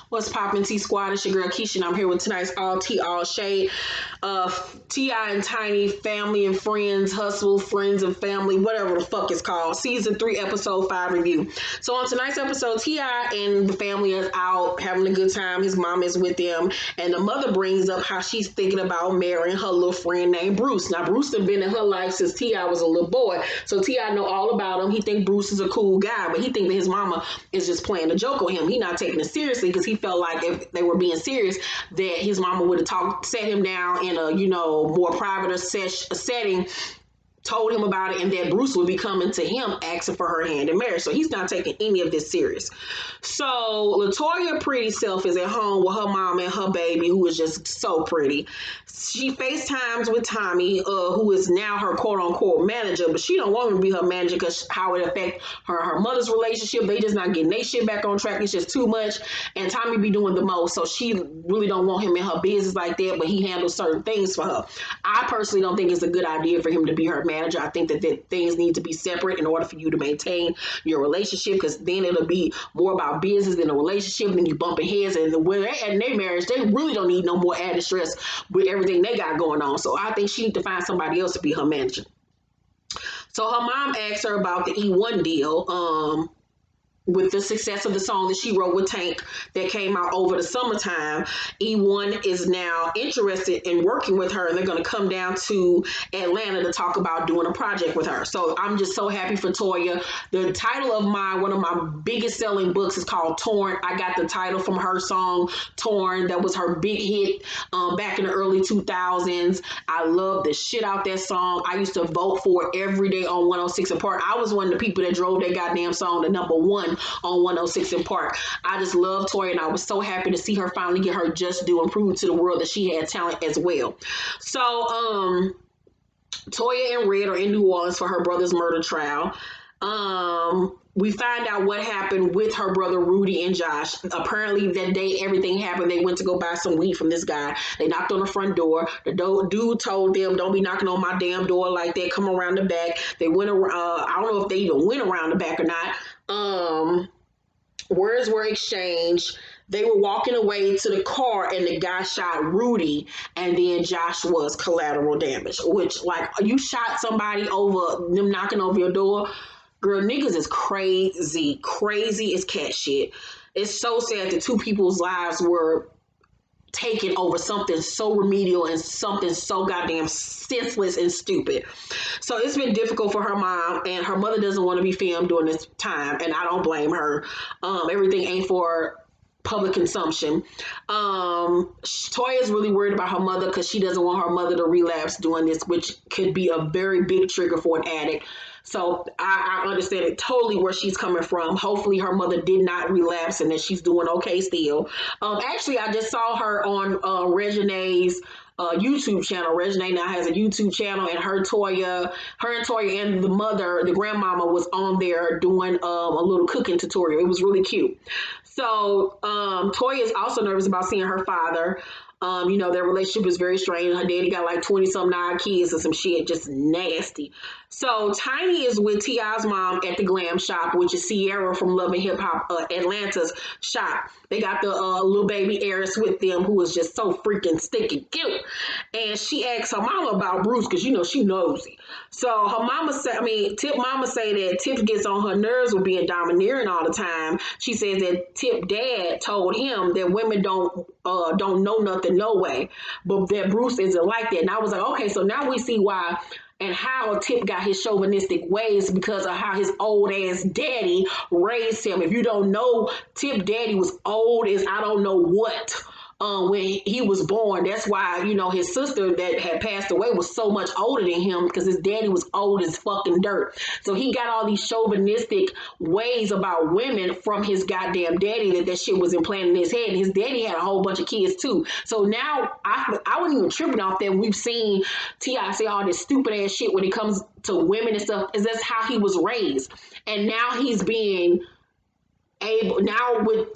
What's poppin', T Squad? It's your girl Keisha, and I'm here with tonight's All Tea, All Shade. T.I. and Tiny, family and friends, hustle, friends and family, whatever the fuck it's called. Season 3, episode 5 review. So on tonight's episode, T.I. and the family is out having a good time. His mom is with them, and the mother brings up how she's thinking about marrying her little friend named Bruce. Now, Bruce has been in her life since T.I. was a little boy, so T.I. know all about him. He think Bruce is a cool guy, but he think that his mama is just playing a joke on him. He not taking it seriously because he felt like if they were being serious, that his mama would have set him down in a, more private setting, told him about it, and that Bruce would be coming to him asking for her hand in marriage. So he's not taking any of this serious. So LaToya pretty self is at home with her mom and her baby, who is just so pretty. She FaceTimes with Tommy, who is now her quote-unquote manager, but she don't want him to be her manager because how it affect her mother's relationship. They just not getting their shit back on track. It's just too much, and Tommy be doing the most, so she really don't want him in her business like that, but he handles certain things for her. I personally don't think it's a good idea for him to be her manager. I think that things need to be separate in order for you to maintain your relationship, because then it'll be more about business than a relationship, and then you bumping heads, and when they're in their marriage, they really don't need no more added stress with everything they got going on. So I think she need to find somebody else to be her manager. So her mom asked her about the E1 deal, with the success of the song that she wrote with Tank that came out over the summertime. E1 is now interested in working with her, and they're going to come down to Atlanta to talk about doing a project with her. So I'm just so happy for Toya. The title of one of my biggest selling books is called Torn. I got the title from her song Torn. That was her big hit back in the early 2000s. I love the shit out that song. I used to vote for it every day on 106 and Park. I was one of the people that drove that goddamn song to #1 on 106 in Park. I just love Toya, and I was so happy to see her finally get her just due and prove to the world that she had talent as well. So Toya and Red are in New Orleans for her brother's murder trial. We find out what happened with her brother Rudy and Josh. Apparently that day everything happened. They went to go buy some weed from this guy. They knocked on the front door. The dude told them, "Don't be knocking on my damn door like that. Come around the back." They went around. I don't know if they even went around the back or not. Words were exchanged. They were walking away to the car, and the guy shot Rudy, and then Josh was collateral damage. Which, like, you shot somebody over them knocking over your door. Girl, niggas is crazy as cat shit. It's so sad that two people's lives were taken over something so remedial and something so goddamn senseless and stupid. So it's been difficult for her mom, and her mother doesn't want to be filmed during this time, and I don't blame her. Everything ain't for public consumption. Toya is really worried about her mother because she doesn't want her mother to relapse doing this, which could be a very big trigger for an addict. So I understand it totally where she's coming from. Hopefully her mother did not relapse and that she's doing okay still. Actually, I just saw her on Regine's YouTube channel. Regine now has a YouTube channel, and her and Toya and the mother, the grandmama, was on there doing a little cooking tutorial. It was really cute. So Toya is also nervous about seeing her father. Their relationship is very strained. Her daddy got like 20-something odd kids or some shit, just nasty. So Tiny is with T.I.'s mom at the glam shop, which is Sierra from Love and Hip Hop Atlanta's shop. They got the little baby heiress with them, who is just so freaking stinking cute. And she asks her mama about Bruce because she nosy. So her mama Tip mama say that Tip gets on her nerves with being domineering all the time. She says that Tip dad told him that women don't know nothing no way, but that Bruce isn't like that. And I was like, okay, so now we see why and how Tip got his chauvinistic ways, because of how his old ass daddy raised him. If you don't know, Tip daddy was old as I don't know what when he was born. That's why, his sister that had passed away was so much older than him, because his daddy was old as fucking dirt. So he got all these chauvinistic ways about women from his goddamn daddy, that shit was implanted in his head. And his daddy had a whole bunch of kids too. So now I wasn't even tripping off that. We've seen T.I. say all this stupid ass shit when it comes to women and stuff, is that's how he was raised. And now he's being able, now with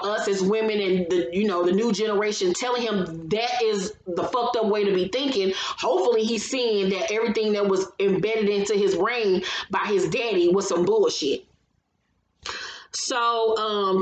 us as women and the new generation telling him that is the fucked up way to be thinking. Hopefully he's seeing that everything that was embedded into his brain by his daddy was some bullshit. So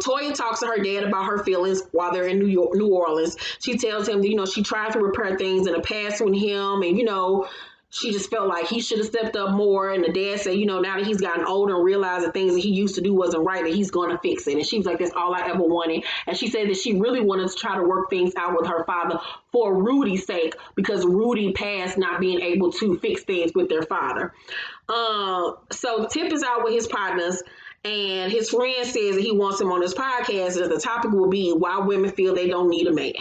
Toya talks to her dad about her feelings while they're in New Orleans. She tells him that, she tried to repair things in the past with him, and she just felt like he should have stepped up more. And the dad said, now that he's gotten older and realized the things that he used to do wasn't right, that he's going to fix it. And she was like, that's all I ever wanted. And she said that she really wanted to try to work things out with her father for Rudy's sake, because Rudy passed not being able to fix things with their father. So Tip is out with his partners, and his friend says that he wants him on his podcast, and the topic will be why women feel they don't need a man.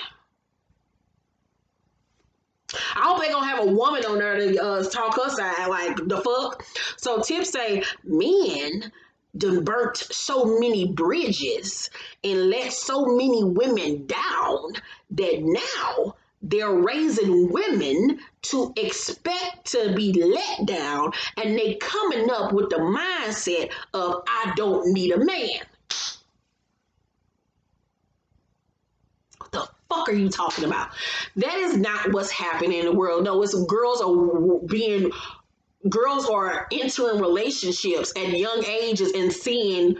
I hope they gonna have a woman on there to talk us out, like the fuck. So Tip say men done burnt so many bridges and let so many women down that now they're raising women to expect to be let down, and they coming up with the mindset of I don't need a man. The fuck are you talking about? That is not what's happening in the world. No, it's girls are entering relationships at young ages and seeing,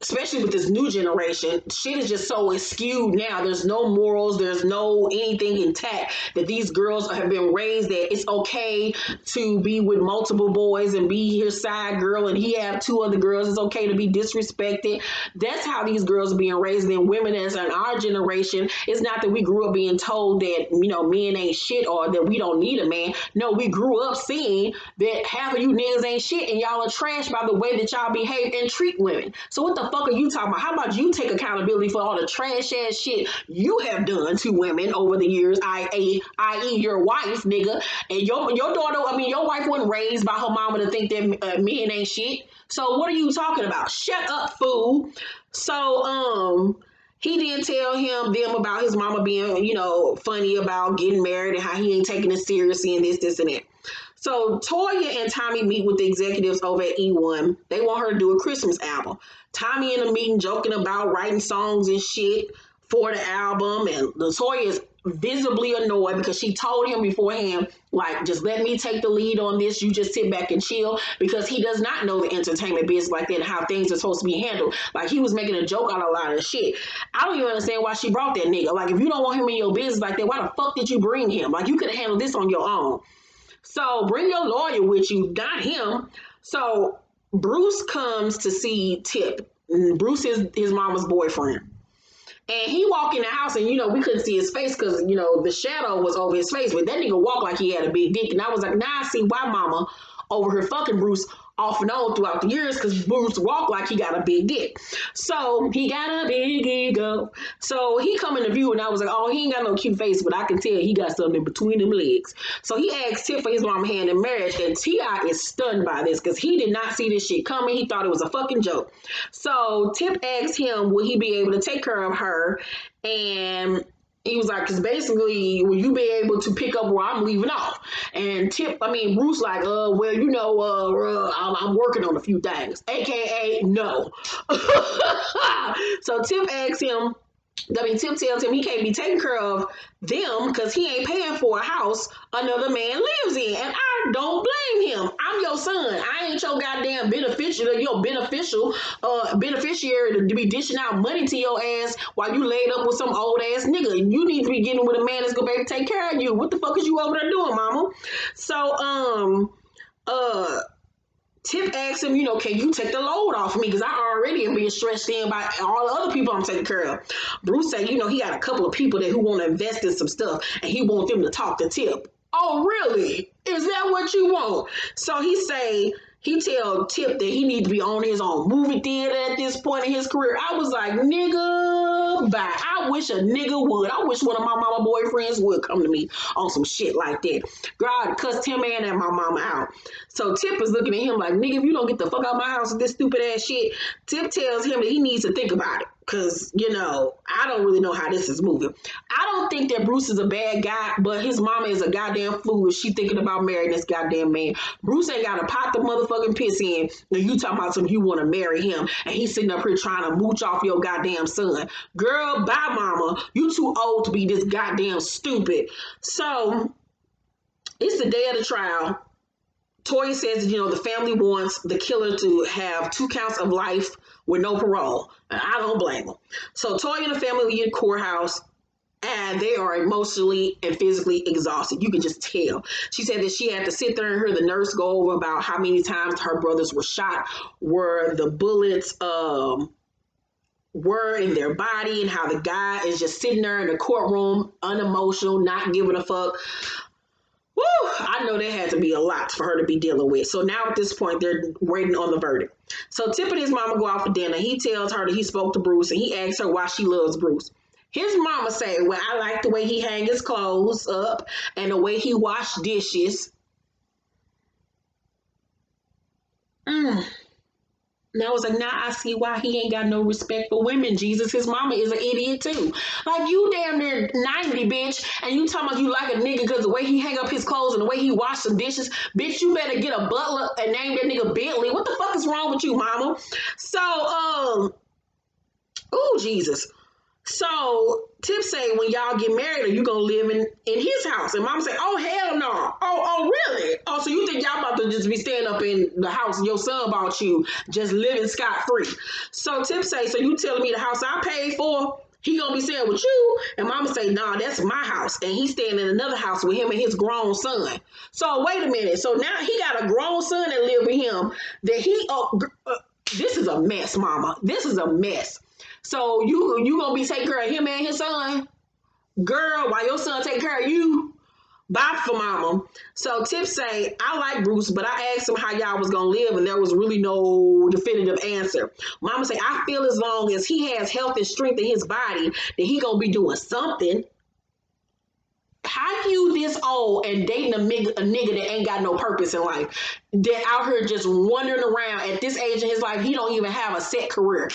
especially with this new generation, shit is just so skewed now. There's no morals, there's no anything intact, that these girls have been raised that it's okay to be with multiple boys and be his side girl, and he have two other girls. It's okay to be disrespected. That's how these girls are being raised. And women as in our generation, it's not that we grew up being told that, men ain't shit or that we don't need a man. No, we grew up seeing that half of you niggas ain't shit and y'all are trash by the way that y'all behave and treat women. So what the fuck are you talking about? How about you take accountability for all the trash ass shit you have done to women over the years, i.e. your wife, nigga, and your daughter, your wife wasn't raised by her mama to think that men ain't shit. So what are you talking about? Shut up, fool. So he didn't tell them about his mama being, funny about getting married and how he ain't taking it seriously and this and that. So Toya and Tommy meet with the executives over at E1. They want her to do a Christmas album. Tommy in the meeting joking about writing songs and shit for the album, and Toya is visibly annoyed because she told him beforehand, like, just let me take the lead on this. You just sit back and chill, because he does not know the entertainment business like that and how things are supposed to be handled. Like, he was making a joke out of a lot of shit. I don't even understand why she brought that nigga. Like, if you don't want him in your business like that, why the fuck did you bring him? Like, you could have handled this on your own. So bring your lawyer with you, not him. So Bruce comes to see Tip. Bruce is his mama's boyfriend. And he walked in the house and, we couldn't see his face because, the shadow was over his face. But that nigga walked like he had a big dick. And I was like, I see why mama over here fucking Bruce off and on throughout the years, because Bruce walked like he got a big dick. So he got a big ego. So he come in the view and I was like, oh, he ain't got no cute face, but I can tell he got something between them legs. So he asked Tip for his mama hand in marriage, and T.I. is stunned by this because he did not see this shit coming. He thought it was a fucking joke. So Tip asked him, will he be able to take care of her? And he was like, because basically, will you be able to pick up where I'm leaving off? And Bruce like, I'm working on a few things, AKA no. So Tip asks him, Tip tells him he can't be taking care of them because he ain't paying for a house another man lives in. And I don't blame him. I'm your son. I ain't your goddamn beneficiary to be dishing out money to your ass while you laid up with some old ass nigga. You need to be getting with a man that's gonna be able to take care of you. What the fuck is you over there doing, mama? So Tip asked him, can you take the load off of me? Because I already am being stressed in by all the other people I'm taking care of. Bruce said, he got a couple of people who want to invest in some stuff, and he want them to talk to Tip. Oh, really? Is that what you want? So he tell Tip that he needs to be on his own movie theater at this point in his career. I was like, nigga, bye. I wish a nigga would. I wish one of my mama boyfriends would come to me on some shit like that. Girl, I'd cuss him and my mama out. So Tip is looking at him like, nigga, if you don't get the fuck out of my house with this stupid ass shit. Tip tells him that he needs to think about it. Because, I don't really know how this is moving. I don't think that Bruce is a bad guy, but his mama is a goddamn fool if she thinking about marrying this goddamn man. Bruce ain't got to pot the motherfucking piss in, and you talking about something you want to marry him, and he's sitting up here trying to mooch off your goddamn son. Girl, bye, mama. You too old to be this goddamn stupid. So, it's the day of the trial. Toya says, the family wants the killer to have 2 counts of life with no parole. And I don't blame them. So Toya and the family leave the courthouse, and they are emotionally and physically exhausted. You can just tell. She said that she had to sit there and hear the nurse go over about how many times her brothers were shot, where the bullets were in their body, and how the guy is just sitting there in the courtroom, unemotional, not giving a fuck. Woo! I know that had to be a lot for her to be dealing with. So now at this point, they're waiting on the verdict. So Tip and his mama go out for dinner. He tells her that he spoke to Bruce, and he asks her why she loves Bruce. His mama say, well, I like the way he hang his clothes up and the way he wash dishes. And I was like, now I see why he ain't got no respect for women. Jesus, his mama is an idiot too. Like, you damn near 90, bitch, and you talking about you like a nigga because the way he hang up his clothes and the way he wash some dishes. Bitch, you better get a butler and name that nigga Bentley. What the fuck is wrong with you, mama? So, oh, Jesus. So Tip say, when y'all get married, are you gonna live in his house? And mama say, oh hell no. Oh really? Oh, so you think y'all about to just be staying up in the house your son bought you, just living scot free? So Tip say, so you telling me the house I paid for, he gonna be staying with you? And mama say, nah, that's my house, and he's staying in another house with him and his grown son. So wait a minute. So now he got a grown son that live with him. That he this is a mess, mama. This is a mess. So you gonna be taking care of him and his son? Girl, while your son take care of you? Bye for mama. So Tip say, I like Bruce, but I asked him how y'all was gonna live, and there was really no definitive answer. Mama say, I feel as long as he has health and strength in his body, that he gonna be doing something. How you this old and dating a nigga that ain't got no purpose in life, that out here just wandering around at this age in his life, he don't even have a set career?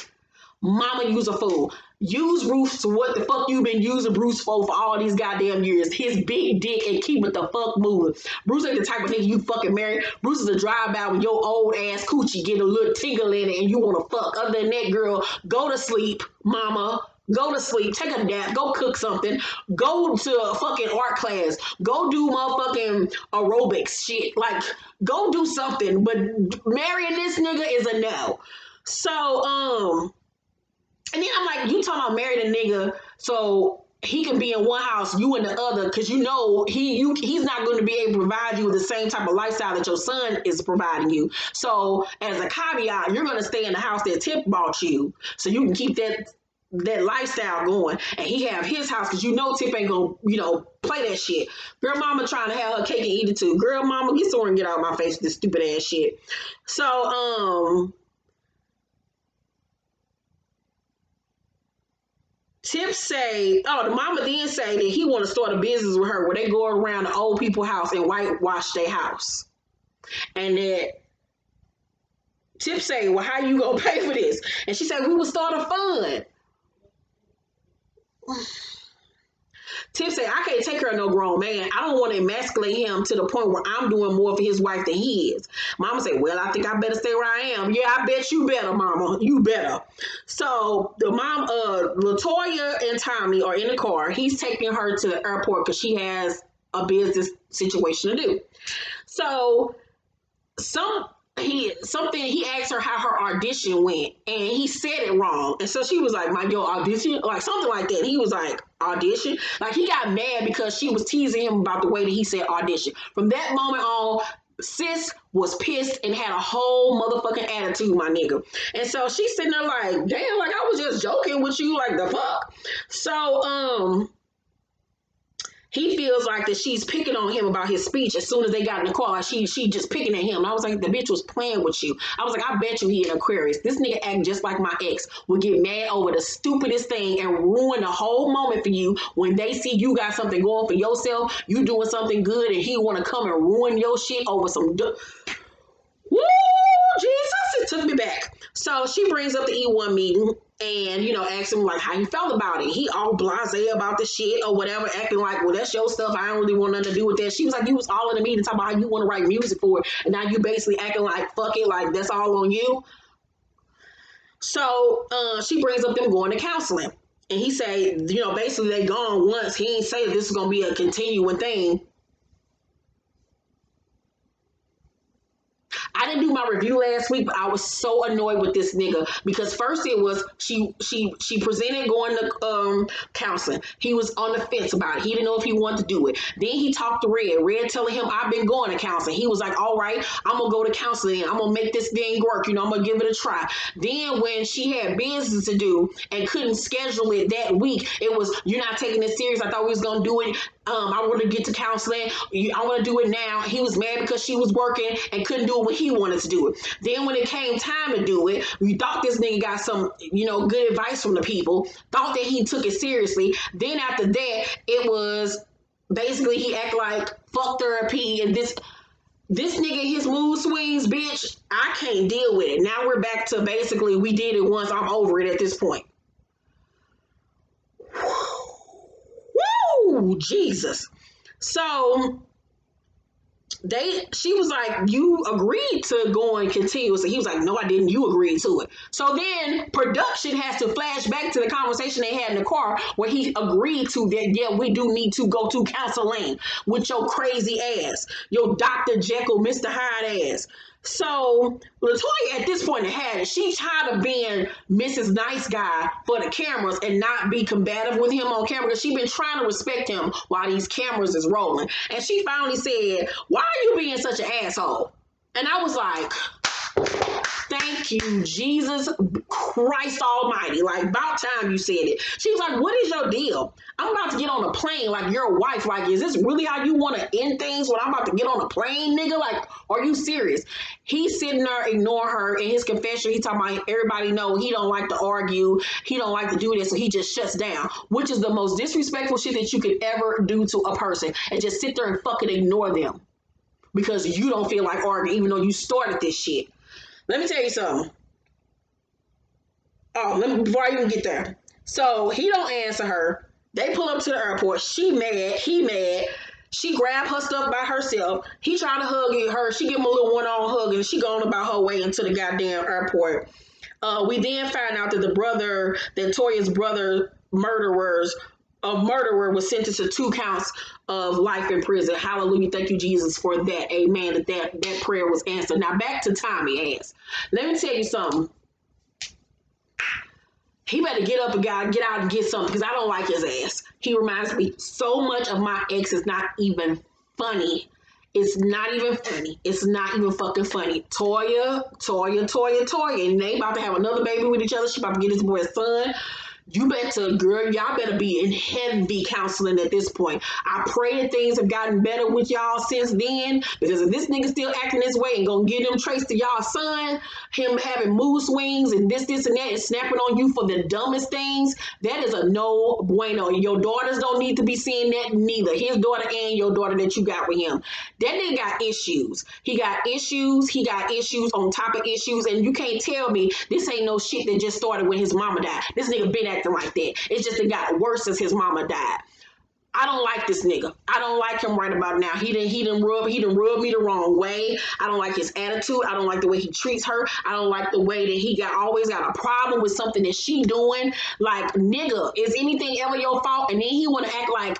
Mama, use a fool. Use Bruce to what the fuck you been using Bruce for all these goddamn years. His big dick, and keep it the fuck moving. Bruce ain't the type of nigga you fucking marry. Bruce is a drive-by when your old ass coochie get a little tingle in it and you want to fuck. Other than that, girl, go to sleep, mama. Go to sleep. Take a nap. Go cook something. Go to a fucking art class. Go do motherfucking aerobics shit. Like, go do something. But marrying this nigga is a no. So, and then I'm like, you talking about married a nigga so he can be in one house, you in the other, because you know he's not going to be able to provide you with the same type of lifestyle that your son is providing you. So as a caveat, you're going to stay in the house that Tip bought you, so you can keep that lifestyle going, and he have his house because you know Tip ain't gonna play that shit. Girl, mama trying to have her cake and eat it too. Girl, mama, get somewhere and get out of my face with this stupid ass shit. So Tip say, the mama then say that he want to start a business with her where they go around the old people's house and whitewash their house. And that Tip say, well, how you gonna pay for this? And she said, we will start a fund. Tip say, I can't take care of no grown man. I don't want to emasculate him to the point where I'm doing more for his wife than he is. Mama say, well, I think I better stay where I am. Yeah, I bet you better, mama. You better. So the mom, LaToya and Tommy are in the car. He's taking her to the airport because she has a business situation to do. So he asked her how her audition went, and he said it wrong, and so she was like, your audition, like something like that. He was like, audition? Like, he got mad because she was teasing him about the way that he said audition. From that moment on, sis was pissed and had a whole motherfucking attitude, my nigga. And so she's sitting there like, damn, like I was just joking with you, like the fuck. So he feels like that she's picking on him about his speech as soon as they got in the car. Like she just picking at him. And I was like, the bitch was playing with you. I was like, I bet you he an Aquarius. This nigga act just like my ex. Would get mad over the stupidest thing and ruin the whole moment for you when they see you got something going for yourself. You doing something good and he want to come and ruin your shit over some... Woo! Jesus, it took me back. So she brings up the E1 meeting and, asks him like how he felt about it. He all blasé about the shit or whatever, acting like, well, that's your stuff. I don't really want nothing to do with that. She was like, you was all in the meeting talking about how you want to write music for it. And now you basically acting like, fuck it, like that's all on you. So she brings up them going to counseling. And he say, basically they gone once. He ain't say this is going to be a continuing thing. I I didn't do my review last week, but I was so annoyed with this nigga because first it was she presented going to counseling. He was on the fence about it. He didn't know if he wanted to do it. Then he talked to Red telling him I've been going to counseling. He was like, all right, I'm gonna go to counseling. I'm gonna make this thing work. I'm gonna give it a try. Then when she had business to do and couldn't schedule it that week, it was, you're not taking it serious. I thought we was gonna do it. I want to get to counseling. I want to do it now. He was mad because she was working and couldn't do it when he wanted to do it. Then when it came time to do it, we thought this nigga got some, good advice from the people, thought that he took it seriously. Then after that, it was basically he act like fuck therapy and this nigga, his mood swings, bitch, I can't deal with it. Now we're back to basically we did it once, I'm over it at this point. Woo, Jesus. So she was like, you agreed to going continuously. He was like, no, I didn't. You agreed to it. So then production has to flash back to the conversation they had in the car where he agreed to that, yeah, we do need to go to counseling with your crazy ass, your Dr. Jekyll, Mr. Hyde ass. So Toya at this point had it. She tired of being Mrs. Nice Guy for the cameras and not be combative with him on camera because she been trying to respect him while these cameras is rolling. And she finally said, why are you being such an asshole? And I was like, thank you, Jesus Christ Almighty. Like, about time you said it. She was like, what is your deal? I'm about to get on a plane like your wife. Like, is this really how you want to end things when I'm about to get on a plane, nigga? Like, are you serious? He's sitting there ignoring her. In his confession, he talking about everybody know he don't like to argue. He don't like to do this, so he just shuts down, which is the most disrespectful shit that you could ever do to a person, and just sit there and fucking ignore them because you don't feel like arguing, even though you started this shit. Let me tell you something. Before I even get there. So he don't answer her. They pull up to the airport. She mad. He mad. She grabbed her stuff by herself. He tried to hug her. She give him a little one-on hug and she going about her way into the goddamn airport. We then find out that that Toya's brother murderer was sentenced to 2 counts of life in prison. Hallelujah. Thank you, Jesus, for that. Amen. That prayer was answered. Now back to Tommy ass. Let me tell you something. He better get up and get out and get something because I don't like his ass. He reminds me so much of my ex. It's not even funny. It's not even funny. It's not even fucking funny. Toya. And they about to have another baby with each other. She about to get this boy a son. You better, girl, y'all better be in heavy counseling at this point. I pray that things have gotten better with y'all since then, because if this nigga still acting this way and gonna get them traced to y'all son, him having mood swings and this and that and snapping on you for the dumbest things, that is a no bueno. Your daughters don't need to be seeing that, neither. His daughter and your daughter that you got with him. That nigga got issues. He got issues on top of issues, and you can't tell me this ain't no shit that just started when his mama died. This nigga been acting like that. It's just it got worse since his mama died. I don't like this nigga. I don't like him right about now. He done rub me the wrong way. I don't like his attitude. I don't like the way he treats her. I don't like the way that he always got a problem with something that she doing. Like, nigga, is anything ever your fault? And then he want to act like,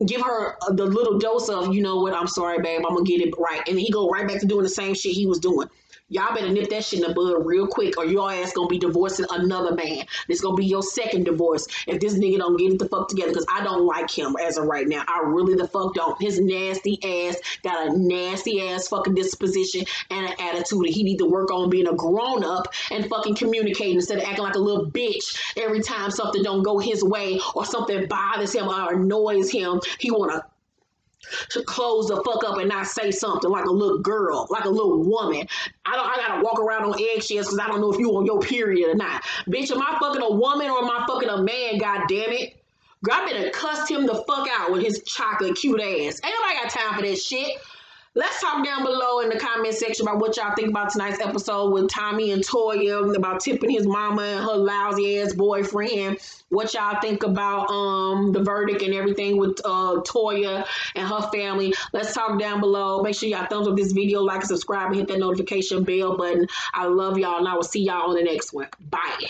give her the little dose of, you know what, I'm sorry, babe, I'm gonna get it right. And he go right back to doing the same shit he was doing. Y'all better nip that shit in the bud real quick, or your ass gonna be divorcing another man. This gonna be your second divorce if this nigga don't get it the fuck together, because I don't like him as of right now. I really the fuck don't. His nasty ass got a nasty ass fucking disposition and an attitude that he need to work on being a grown up and fucking communicating instead of acting like a little bitch every time something don't go his way or something bothers him or annoys him. He wanna close the fuck up and not say something like a little girl, like a little woman. I gotta walk around on eggshells because I don't know if you on your period or not. Bitch, am I fucking a woman or am I fucking a man, god damn it? Girl, I better cuss him the fuck out with his chocolate cute ass. Ain't nobody got time for that shit. Let's talk down below in the comment section about what y'all think about tonight's episode with Tommy and Toya, about tipping his mama and her lousy ass boyfriend. What y'all think about the verdict and everything with Toya and her family. Let's talk down below. Make sure y'all thumbs up this video, like and subscribe, and hit that notification bell button. I love y'all, and I will see y'all on the next one. Bye.